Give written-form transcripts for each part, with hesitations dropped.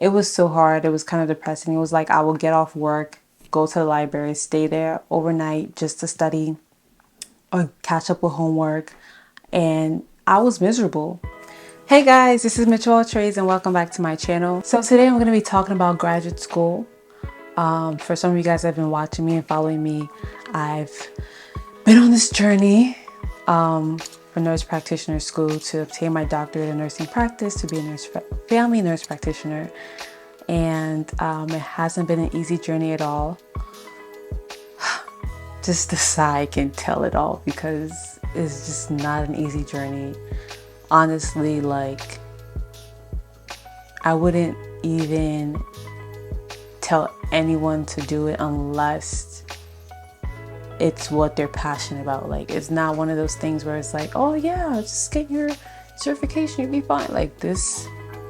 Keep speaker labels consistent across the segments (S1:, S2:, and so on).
S1: It was so hard. It was kind of depressing. It was like I would get off work, go to the library, stay there overnight just to study or catch up with homework. And I was miserable. Hey guys, this is Mitchell Trades and welcome back to my channel. So today I'm going to be talking about graduate school. For some of you guys that have been watching me and following me, I've been on this journey for nurse practitioner school to obtain my doctorate in nursing practice, to be a family nurse practitioner. And it hasn't been an easy journey at all. Just the sigh can tell it all because it's just not an easy journey. Honestly, like, I wouldn't even tell anyone to do it unless it's what they're passionate about. Like, it's not one of those things where it's like, oh yeah, just get your certification, you'll be fine. Like, this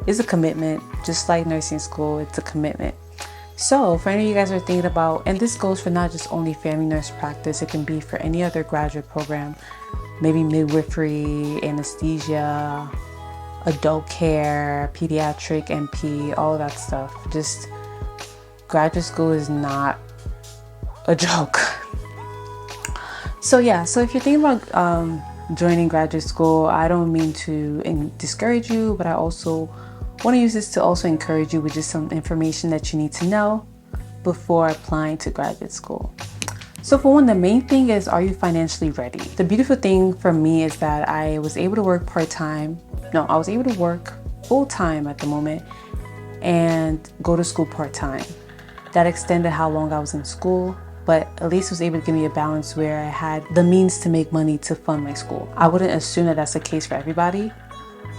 S1: is a commitment. Just like nursing school, it's a commitment. So for any of you guys who are thinking about, and this goes for not just only family nurse practice, it can be for any other graduate program, maybe midwifery, anesthesia, adult care, pediatric, NP, all of that stuff. Just graduate school is not a joke. So yeah, so if you're thinking about joining graduate school, I don't mean to discourage you, but I also want to use this to also encourage you with just some information that you need to know before applying to graduate school. So for one, the main thing is, are you financially ready? The beautiful thing for me is that I was able to work part-time. No, I was able to work full-time at the moment and go to school part-time. That extended how long I was in school, but at least it was able to give me a balance where I had the means to make money to fund my school. I wouldn't assume that that's the case for everybody,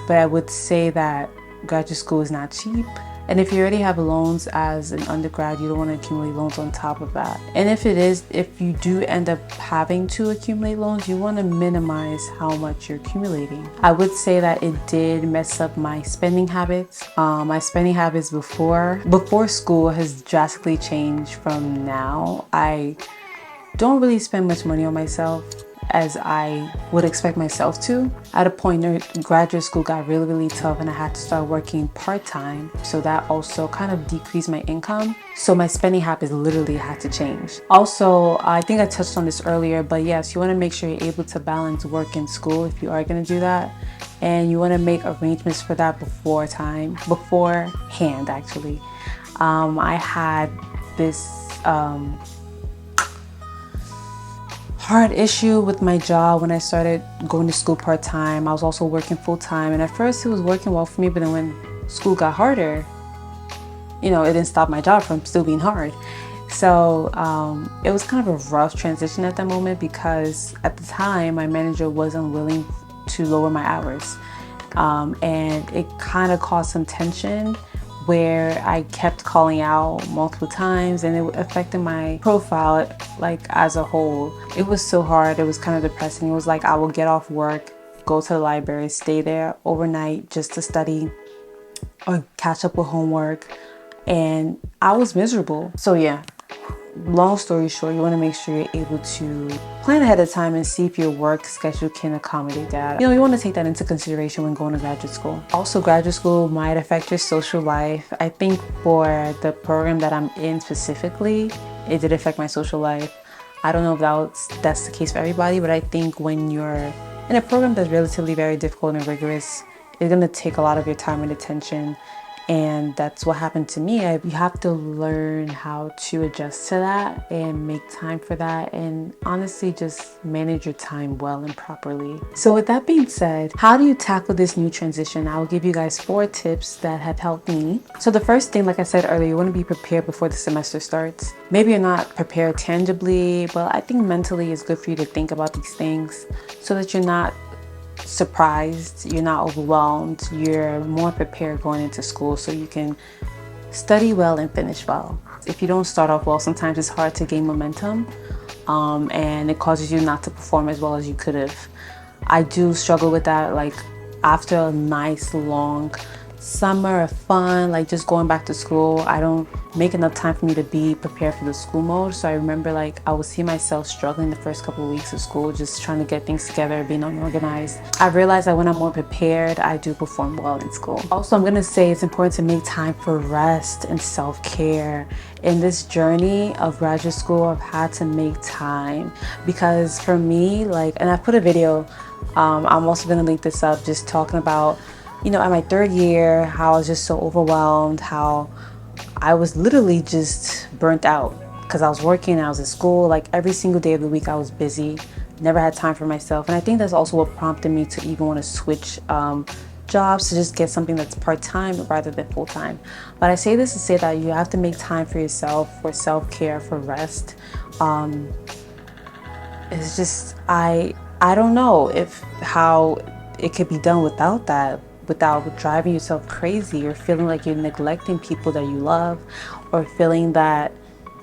S1: but I would say that graduate school is not cheap. And if you already have loans as an undergrad, you don't want to accumulate loans on top of that. And if you do end up having to accumulate loans, you want to minimize how much you're accumulating. I would say that it did mess up my spending habits. My spending habits before school has drastically changed from now. I don't really spend much money on myself as I would expect myself to. At a point, graduate school got really, really tough and I had to start working part-time. So that also kind of decreased my income. So my spending habits literally had to change. Also, I think I touched on this earlier, but yes, you want to make sure you're able to balance work and school if you are going to do that. And you want to make arrangements for that beforehand actually. I had this hard issue with my job when I started going to school part-time. I was also working full-time, and at first it was working well for me, but then when school got harder, it didn't stop my job from still being hard. So it was kind of a rough transition at that moment because at the time my manager wasn't willing to lower my hours, and it kind of caused some tension where I kept calling out multiple times and it affected my profile like as a whole. It was so hard. It was kind of depressing. It was like I would get off work, go to the library, stay there overnight just to study or catch up with homework, and I was miserable. So yeah, long story short, you want to make sure you're able to plan ahead of time and see if your work schedule can accommodate that. You want to take that into consideration when going to graduate school. Also, graduate school might affect your social life. I think for the program that I'm in specifically, it did affect my social life. I don't know if that's the case for everybody, but I think when you're in a program that's relatively very difficult and rigorous, it's going to take a lot of your time and attention. And that's what happened to me. You have to learn how to adjust to that and make time for that, and honestly just manage your time well and properly. So with that being said, how do you tackle this new transition? I will give you guys 4 tips that have helped me. So the first thing, like I said earlier, you want to be prepared before the semester starts. Maybe you're not prepared tangibly, but I think mentally it's good for you to think about these things so that you're not surprised, you're not overwhelmed, you're more prepared going into school so you can study well and finish well. If you don't start off well, sometimes it's hard to gain momentum, and it causes you not to perform as well as you could have. I do struggle with that. Like, after a nice long summer of fun, like just going back to school. I don't make enough time for me to be prepared for the school mode. So I remember like I would see myself struggling the first couple of weeks of school, just trying to get things together, being unorganized. I realized that when I'm more prepared, I do perform well in school. Also, I'm gonna say it's important to make time for rest and self-care. In this journey of graduate school, I've had to make time because for me, like, and I put a video, I'm also gonna link this up, just talking about, you know, at my third year, how I was just so overwhelmed, how I was literally just burnt out because I was working, I was in school, like every single day of the week I was busy, never had time for myself. And I think that's also what prompted me to even want to switch jobs, to just get something that's part-time rather than full-time. But I say this to say that you have to make time for yourself, for self-care, for rest. It's just, I don't know if how it could be done without that, without driving yourself crazy or feeling like you're neglecting people that you love, or feeling that,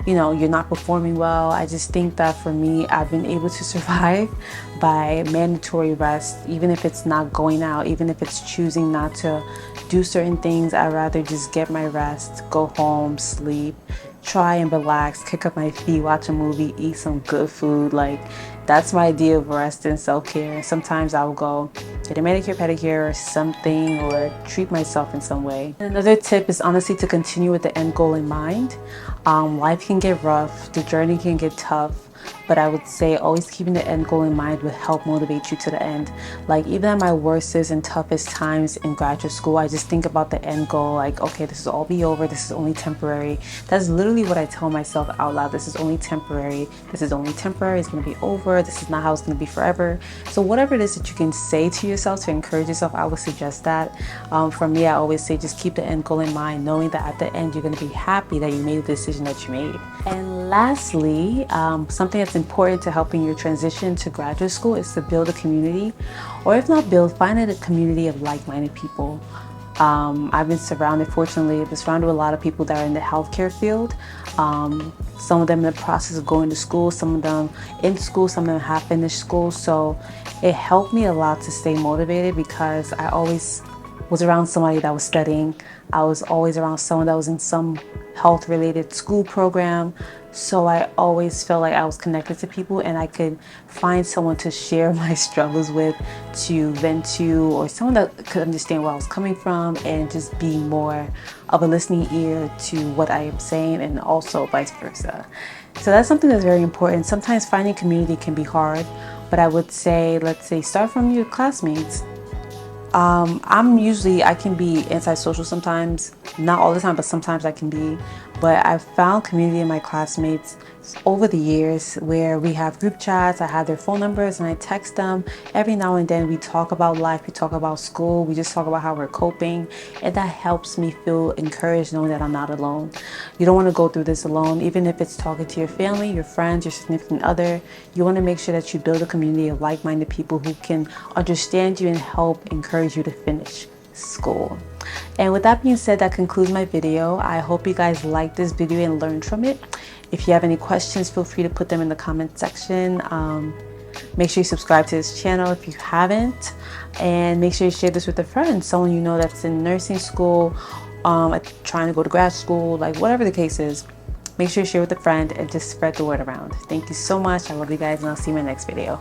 S1: you know, you're not performing well. I just think that for me, I've been able to survive by mandatory rest, even if it's not going out, even if it's choosing not to do certain things. I'd rather just get my rest, go home, sleep, try and relax, kick up my feet, watch a movie, eat some good food. Like, that's my idea of rest and self-care. Sometimes I will go get a manicure, pedicure or something, or treat myself in some way. And another tip is honestly to continue with the end goal in mind. Life can get rough, the journey can get tough, but I would say always keeping the end goal in mind would help motivate you to the end. Like, even at my worstest and toughest times in graduate school, I just think about the end goal, like, okay, this will all be over, this is only temporary. That's literally what I tell myself out loud. This is only temporary, this is only temporary, it's gonna be over, this is not how it's gonna be forever. So whatever it is that you can say to yourself to encourage yourself, I would suggest that. For me, I always say just keep the end goal in mind, knowing that at the end you're gonna be happy that you made the decision that you made. And lastly, something that's important to helping your transition to graduate school is to build a community, or if not build, find a community of like-minded people. I've been surrounded, fortunately, I've been surrounded with a lot of people that are in the healthcare field. Some of them in the process of going to school, some of them in school, some of them have finished school. So it helped me a lot to stay motivated because I always was around somebody that was studying. I was always around someone that was in some health related school program. So I always felt like I was connected to people and I could find someone to share my struggles with, to vent to, or someone that could understand where I was coming from and just be more of a listening ear to what I am saying, and also vice versa. So that's something that's very important. Sometimes finding community can be hard, but I would say, let's say, start from your classmates. I can be antisocial sometimes, not all the time, but sometimes I can be. But I've found community in my classmates over the years where we have group chats. I have their phone numbers and I text them. Every now and then we talk about life, we talk about school, we just talk about how we're coping. And that helps me feel encouraged knowing that I'm not alone. You don't want to go through this alone, even if it's talking to your family, your friends, your significant other. You want to make sure that you build a community of like-minded people who can understand you and help encourage you to finish school. And with that being said, that concludes my video. I hope you guys liked this video and learned from it. If you have any questions, feel free to put them in the comment section. Make sure you subscribe to this channel if you haven't, and make sure you share this with a friend, someone you know that's in nursing school, trying to go to grad school, like whatever the case is. Make sure you share with a friend and just spread the word around. Thank you so much. I love you guys, and I'll see you in my next video.